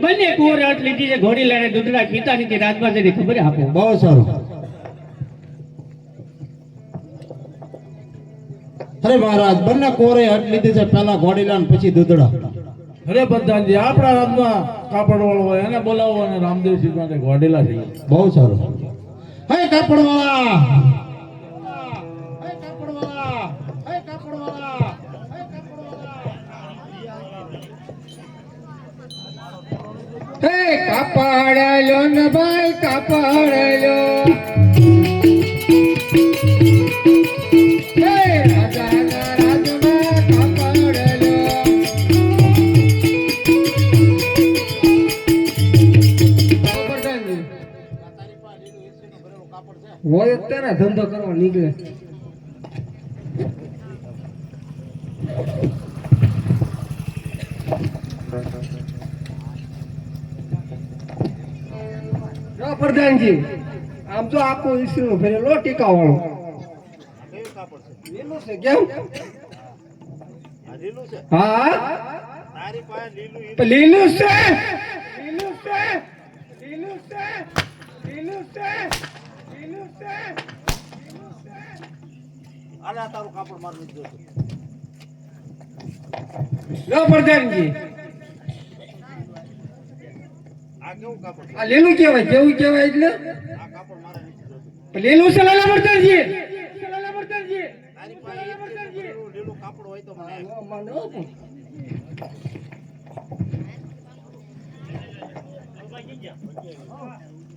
બંને કુંવર અટ લીધી છે ઘોડી લઈને દૂધડા પીતા નથી રાજમાં જઈને ખબર આપો. બહુ સારું. અરે મહારાજ બંને કોરે હટ લીધી છે, પેલા ઘોડીલા ને પછી દૂધડા. અરે પ્રધાનજી આપણા રાજમાં કાપડ વાળો હોય એને બોલાવો અને રામદેવજી માટે ઘોડેલા છે. બહુ સારું. હે કાપડવાળા, હે કાપડવાળા, હે કાપડવાળા, હે કાપડવાળા. હે કાપડ લો ને ભાઈ કાપડ લો. હે રાજાના રાજમાં કાપડ લો. હોય અત્યારે ધંધો કરવા નીકળે. પ્રધાનજી આમ તો આખો ઈસરો ભરેલો ટીકા વાળો લીલું છે. કેમ? હા લીલું છે, લીલું છે, લીલું છે, લીલું છે, લીલું છે. આલા તારું કાપડ મારવું જોતું. લો પ્રધાનજી આ કેવું કાપડ? આ લીલું કહેવાય. કેવું કહેવાય એટલે આ કાપડ મારે નથી જોતું. લીલું છે લાલા પ્રધાનજી. લાલા પ્રધાનજી તારી પાસે લીલું કાપડ હોય તો મને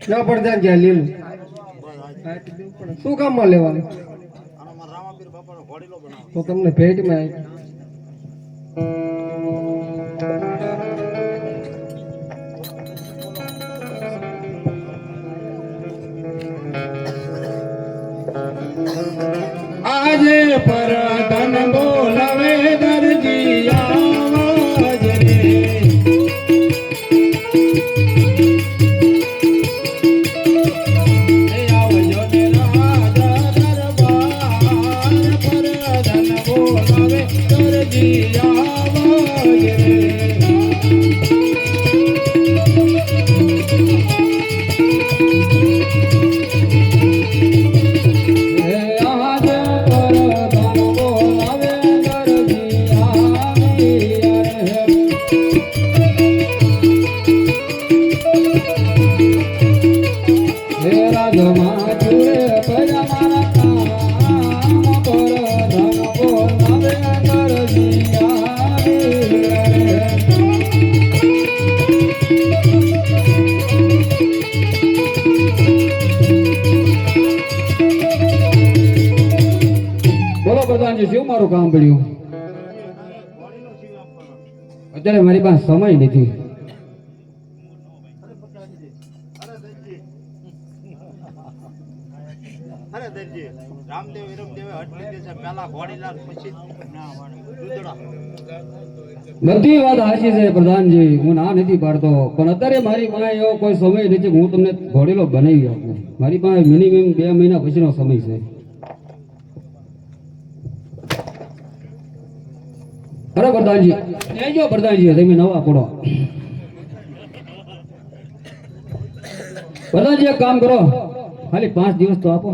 ના પ્રધાનજી આ લીલું શું કામમાં લેવાનું? આનો મારા રામાપીર બાપાનો ઘોડીલો બનાવો. તો તમને ભેટમાં આજે પર ધન બોલાવે દરજી આવાજ રે. એ આવજો ને રાજા દરબાર પર ધન બોલાવે દરજી આવાજ રે. જેવું મારું કામ પડ્યું. અત્યારે મારી પાસે સમય નથી. રામદેવ વિરમદેવે હટ લીધી છે, પેલા ઘોડીલા પછી દૂધડા. બધી વાત સાચી છે પ્રધાનજી, હું ના નથી પાડતો, પણ અત્યારે મારી પાસે એવો કોઈ સમય નથી કે હું તમને ઘોડેલો બનાવી આપું. મારી પાસે મિનિમમ 2 મહિના પછીનો સમય છે. અરે પ્રધાનજી લેજો પ્રધાનજી, તમે નવા પડો. પ્રધાનજી એક કામ કરો, ખાલી 5 દિવસ તો આપો.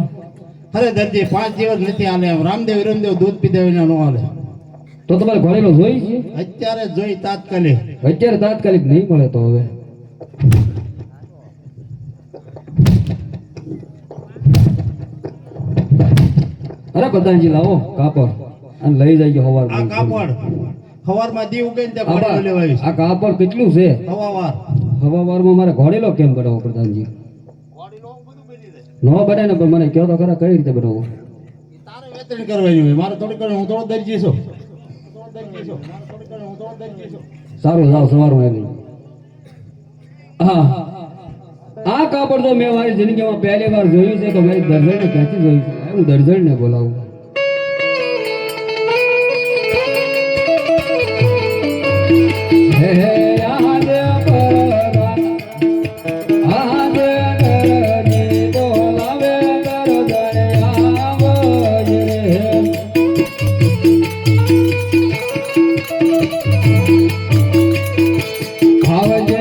અરે દરજી 5 દિવસ નથી હાલે. રામદેવ વિરમદેવ દૂધ પીધા વિના નો હાલે. તો તમારે ઘોડેલો જોઈ છે? અત્યારે જોઈ તાત્કાલિક. અત્યારે તાત્કાલિક નહીં મળે તો હવે અરે પ્રધાનજી લાવો કાપડ અને લઈ જાય હવાર. આ કાપડ હવારમાં દી ઉગે ને તે ઘોડેલો લેવા આવીશ. આ કાપડ કેટલું છે? હવારમાં મારે ઘોડેલો કેમ બનાવો પ્રધાનજી? ઘોડીલો બધું બની જાય. ન બને ને પણ મને કહો તો ખરા કઈ રીતે બનાવો? તારે વેતરણ કરવાની હોય. મારે થોડી કરે, હું થોડો દરજી છું. સારું જાવ સવારમાં આવી. હા આ કાપડ તો મેં મારી જિંદગીમાં પહેલી વાર જોયું છે. તો મારી દર્જણને ક્યાંથી જોયું છે? હું દર્જણને બોલાવું. હે હે આવજે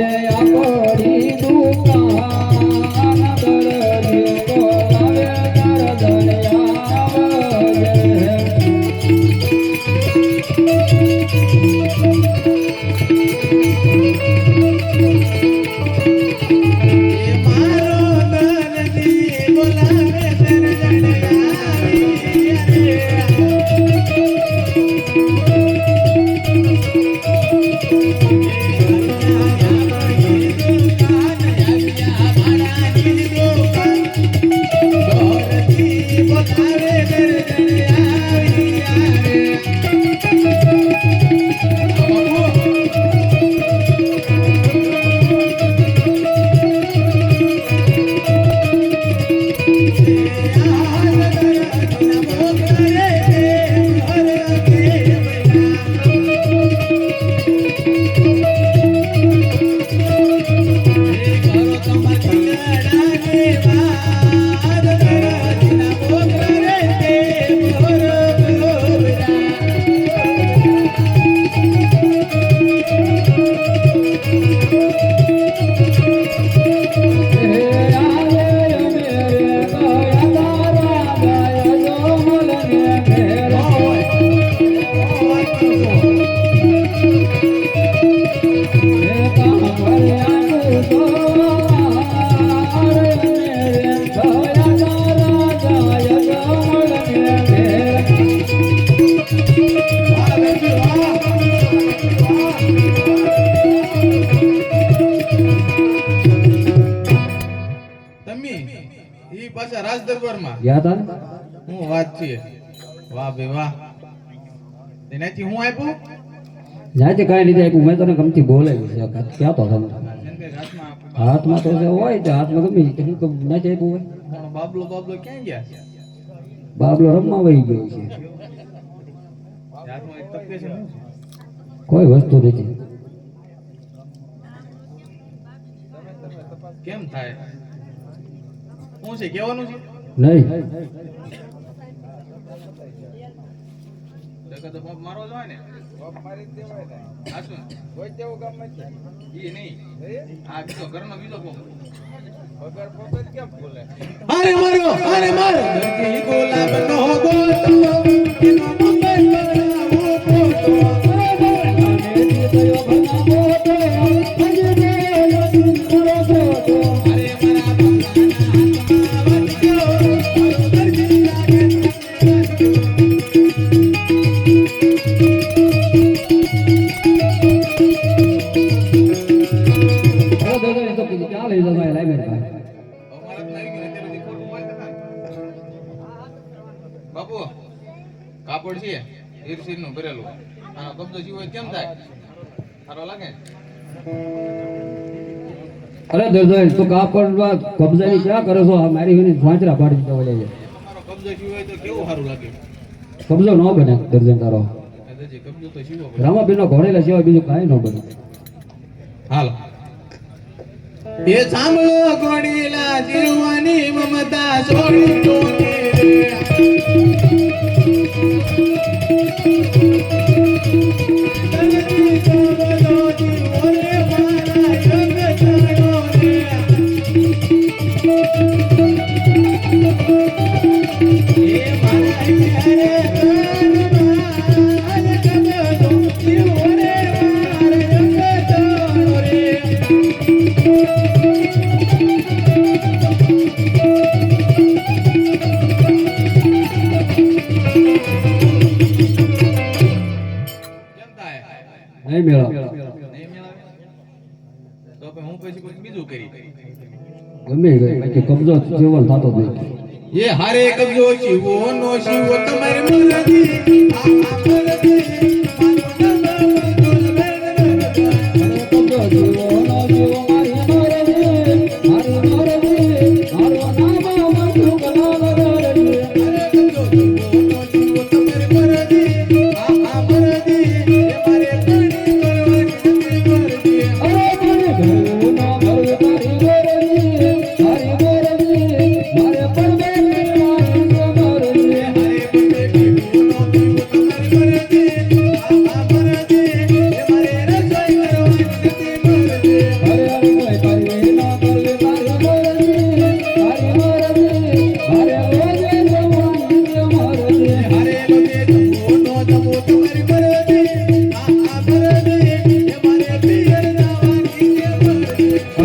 ઈ પાછા રાજ દરબારમાં ગયા તા ને? હું વાત છે વાહ ભાઈ વાહ એનાથી હું આપ્યું જ્યાંથી કાંઈ લીધે આપ્યું મેં તને ગમતી બોલાવી છે ક્યાં તો તમે હાથમાં તો જે હોય તે હાથમાં ગમી નથી આપ્યું હોય પણ બાબલો બાબલો ક્યાં ગયા છે બાબલો રમવા વહી ગયો છે હાથમાં એક તપકે છે શું છે? કોઈ વસ્તુ નથી કેમ થાય શું છે કહેવાનું છે નહીં જગત તો પંપ મારવો જ હોય ને પંપ મારી જ દેવાય ને હાચું કોઈ જેવું કામ નથી ઈ નહીં આ બીજો ઘરનો બીજો પંપ વગર પંપ જ કેમ બોલે અરે મારો અરે મારો દર્દી ગુલાબનો ગોતો એનો મંગલ ક્યાં લઈ જવાય લાઈબ્રેરી બાપુ કાપડ છે ઈરસીર નું ભરેલું આનો કબજો જીવો હોય કેમ થાય સારો લાગે અરે દર્દન તો કાપડ કબજાની ક્યાં કરો છો મારી વિની વાંચરા પાડી દીધા વળે છે તમારો કબજો જીવો હોય તો કેવું સારું લાગે કબજો ન બને દર્જન તારો દાદાજી કબજો તો જીવો રામાબીનો ઘોડેલા સિવાય બીજું કાંઈ ન બને હાલ એ સાંભળો ઘોડીલા જીવવાની મમતા છોડી દો ને નહીં મેળવ નહીં મેળવે તો પછી હું પછી કોઈ બીજું કરી ગમે ગઈ બાકી કબજો જીવન થતો જ નહીં ये हरे कब्जो शिवो नो शिवो तुम्हारे मुरदी કબજો જીવો નો જીવો મારી મારો નામ મંજુ કલા લગાડે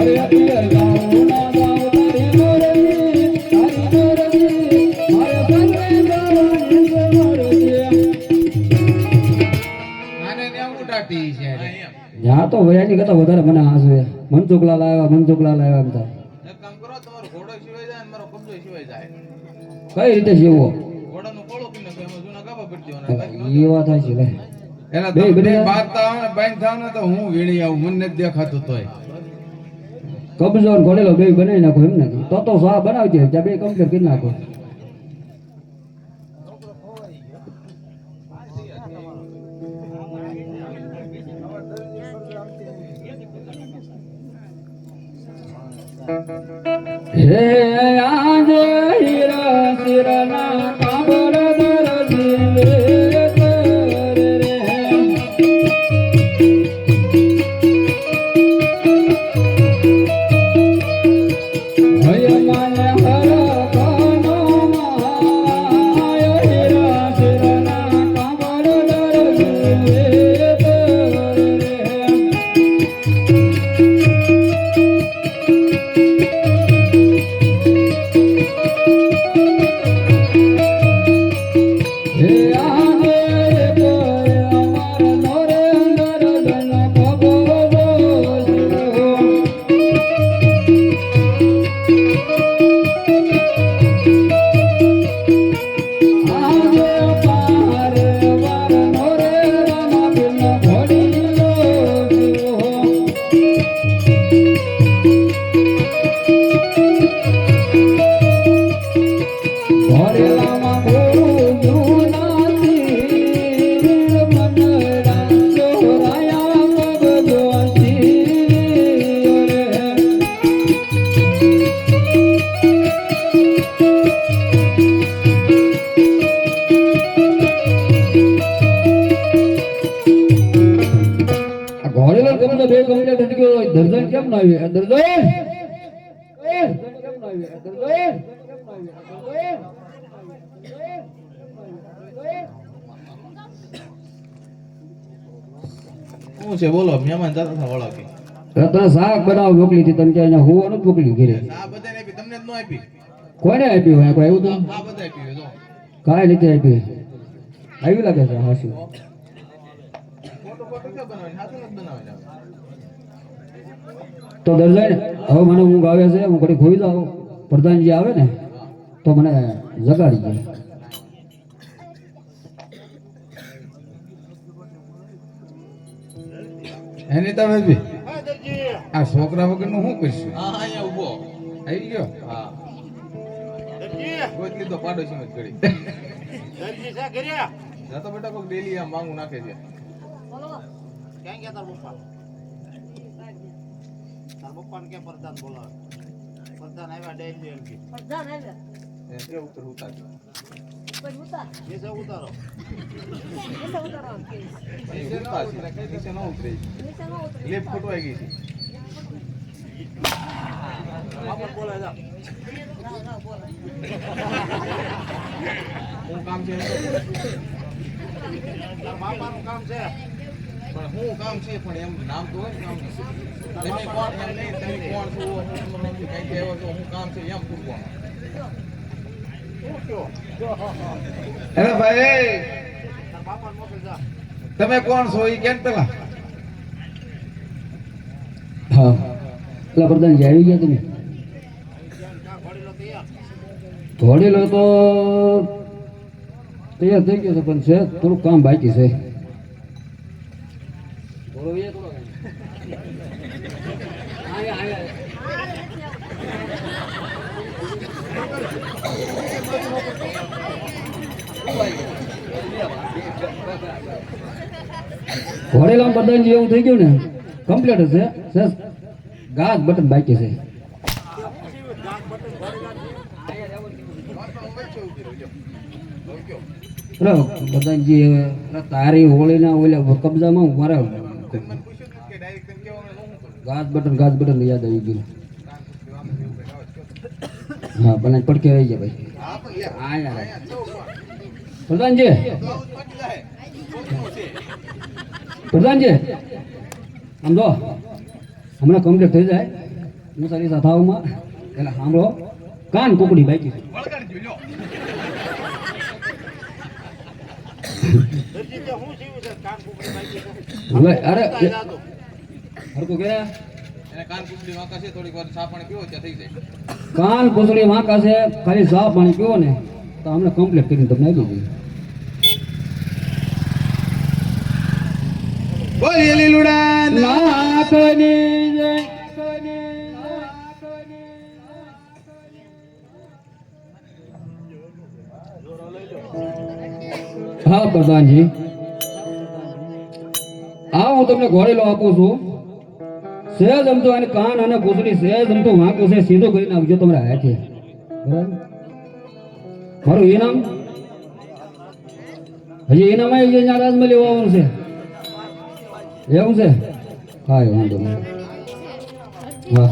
મારે પિયર ગાઉં ના ગાઉં તારી મોરજી મારે સંગે ગાવાની છે મોરજી આને ત્યાં ઉડાટી છે જ્યાં તો વયાની કરતા વધારે મને હાંસવે મનસુખલાલ આવ્યા એમ થાય એક કામ કરો તમારો ઘોડો સિવાય જાય ને મારો કબજો સિવાય જાય કઈ રીતે જીવો ઘોડાનો કોળો પીને તો એમાં જૂના ગાભા પડી દેવાના એ વાત થાય છે એલા બે તમે બધા- બાત થાવ ને બાઈન થાવ ને તો હું વીણી આવું મને નથી દેખાતું તોય કબજો ને ઘોડેલો બે બનાવી નાખો એમ નથી તો સા બનાવજે ત્યાં બે કમ્પ્લીટ કરી નાખો હે આજે હીરા શિરના કાબળ દરજી કરે રે હય માને હર કાનો માય હીરા શિરના કાબળ દરજી કરે રે હે આને કોઈ અમાર નોરે અંદર જન ભગવો શિવો આજે પાર વાર નોરે રામા બિન ઘડીલો શિવો ઘરેલામાં બહુ જૂનાથી મનડા ચોરાયા પગજોશી રે આ ઘોડેલો ગમે તો બે કમ્પ્લીટ થઈ ગયો દર્જન કેમ ના આવી દર્જન કેમ ના આવી દર્જન શું છે બોલો મહેમાન જતા હતા વળાકી તને શાક બનાવ મોકલી હતી તમે ત્યાં હોવાનું જ મોકલી ઘરે આ બધાને આપી તમને જ ન આપી કોને આપ્યું હોય કોઈ આવ્યું તો આ બધા આપી જો કાંઈ રીતે આપી આવી લાગે છે હાસું ફોટો ફોટો ક્યાં બનાવે હાથું જ બનાવે તો દર્જન હવે મને ઊંઘ આવે છે હું ઘડી ખોઈ જાઉં પ્રધાનજી આવે ને તો મને જગાડી જાય એની તમે બી હા દરજી આ છોકરા વગરનું શું કરશું હા અહીંયા ઊભો આવી ગયો હા દરજી કોઈ લીધો પાડોશી મત કરી દરજી શા કર્યા જાતો બેટા કોક ડેલી આમ માંગુ નાખે છે ક્યાં ગયા તાર પપ્પા તાર પપ્પાને કે પ્રધાન બોલાવે પ્રધાન આવ્યા ડેલી એમ કે એ કે ઉતર ઉતાર નીચે ઉતારો નીચે ઉતાર નીચે ન ઉતરે લેપ ફોટવાઈ ગઈ છે બાપા બોલાય જા શું કામ છે તાર બાપાનું કામ છે પણ શું કામ છે પણ એમ નામ તો હોય ને કામ તમે કોણ એમ નહીં તમે કોણ છો હું તમને કઈ કહેવો છો શું કામ છે એમ પૂછવાનું અરે ભાઈ તાર બાપાને મોકલ જા તમે કોણ છો એ કેમ પેલા હા એટલે પ્રધાનજી આવી ગયા તમે ક્યાં ઘોડીલો તૈયાર ધોડેલો તો તૈયાર થઈ ગયો છે પણ છે થોડુંક કામ બાકી છે ઘોડેલા પ્રધાનજી એવું થઈ ગયું ને કમ્પ્લીટ હશે સર ગાજ બટન બાકી છે પ્રધાનજી તારી હોળીના ઓલા કબજામાં મારા ગાજ બટન યાદ આવી ગયું હા બનાવી પડકે આવી ગયા ભાઈ હા યાર પ્રધાનજી પ્રધાનજી આમ જો હમણાં કમ્પ્લીટ થઈ જાય હું સારી સાથાઓમાં એટલે સાંભળો કાન કુકડી બાકી છે વળગાડજો લ્યો. દરજી તે હું જીવું છે કાન કુકડી બાકી છે. હવે અરે તાઈ જાતો. હરકો કે એને કાન કુકડી વાંકા છે થોડીક વાર ચા પાણી પીવો ત્યાં થઈ જાય. કાન કુકડી વાંકા છે ખાલી ચા પાણી પીવો ને તો અમને કમ્પ્લીટ કરીને તમને આપી દઈએ બોલીએ લીલુડા નાખની જય હા પ્રધાનજી આ હું તમને ઘોડેલો આપું છું સહેજ અમતો અને કાન અને પૂછડી સહેજ અમતો વાંકું છે સીધો કરીને આવજો તમારા હાથે બરાબર મારું ઇનામ હજી ઇનામ આવી જાય નારાજમાં લેવા આવવાનું છે એવું છે હા એ વાંધો નહીં હા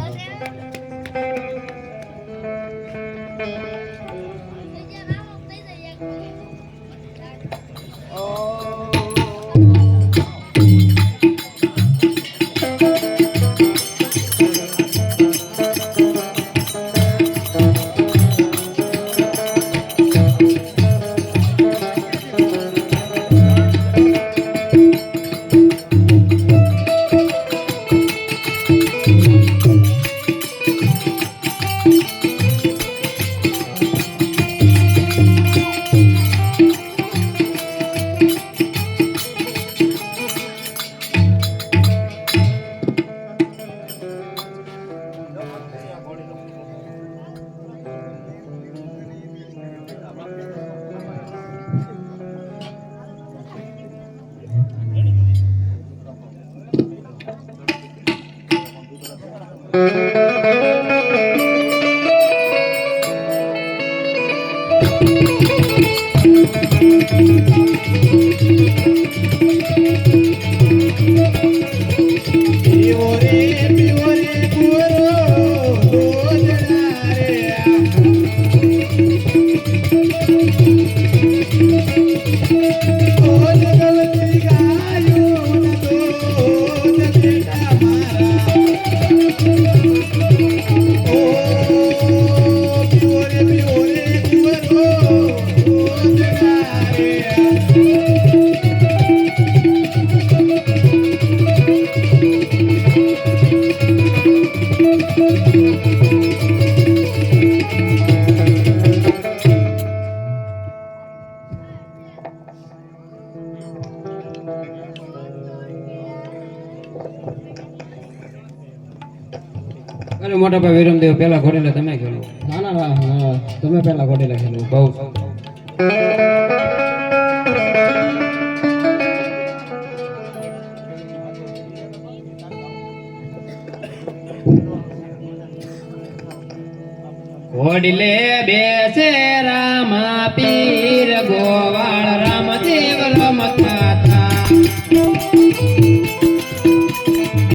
અરે મોટા ભાઈ વિરમદેવ પેલા ઘોડેલા તમે ખેલો ના ના ના તમે પેલા ઘોડેલા ખેલો બહુ ઘોડીલે બેસે રામા પીર ગોવાળ રામદેવ રમતા હતા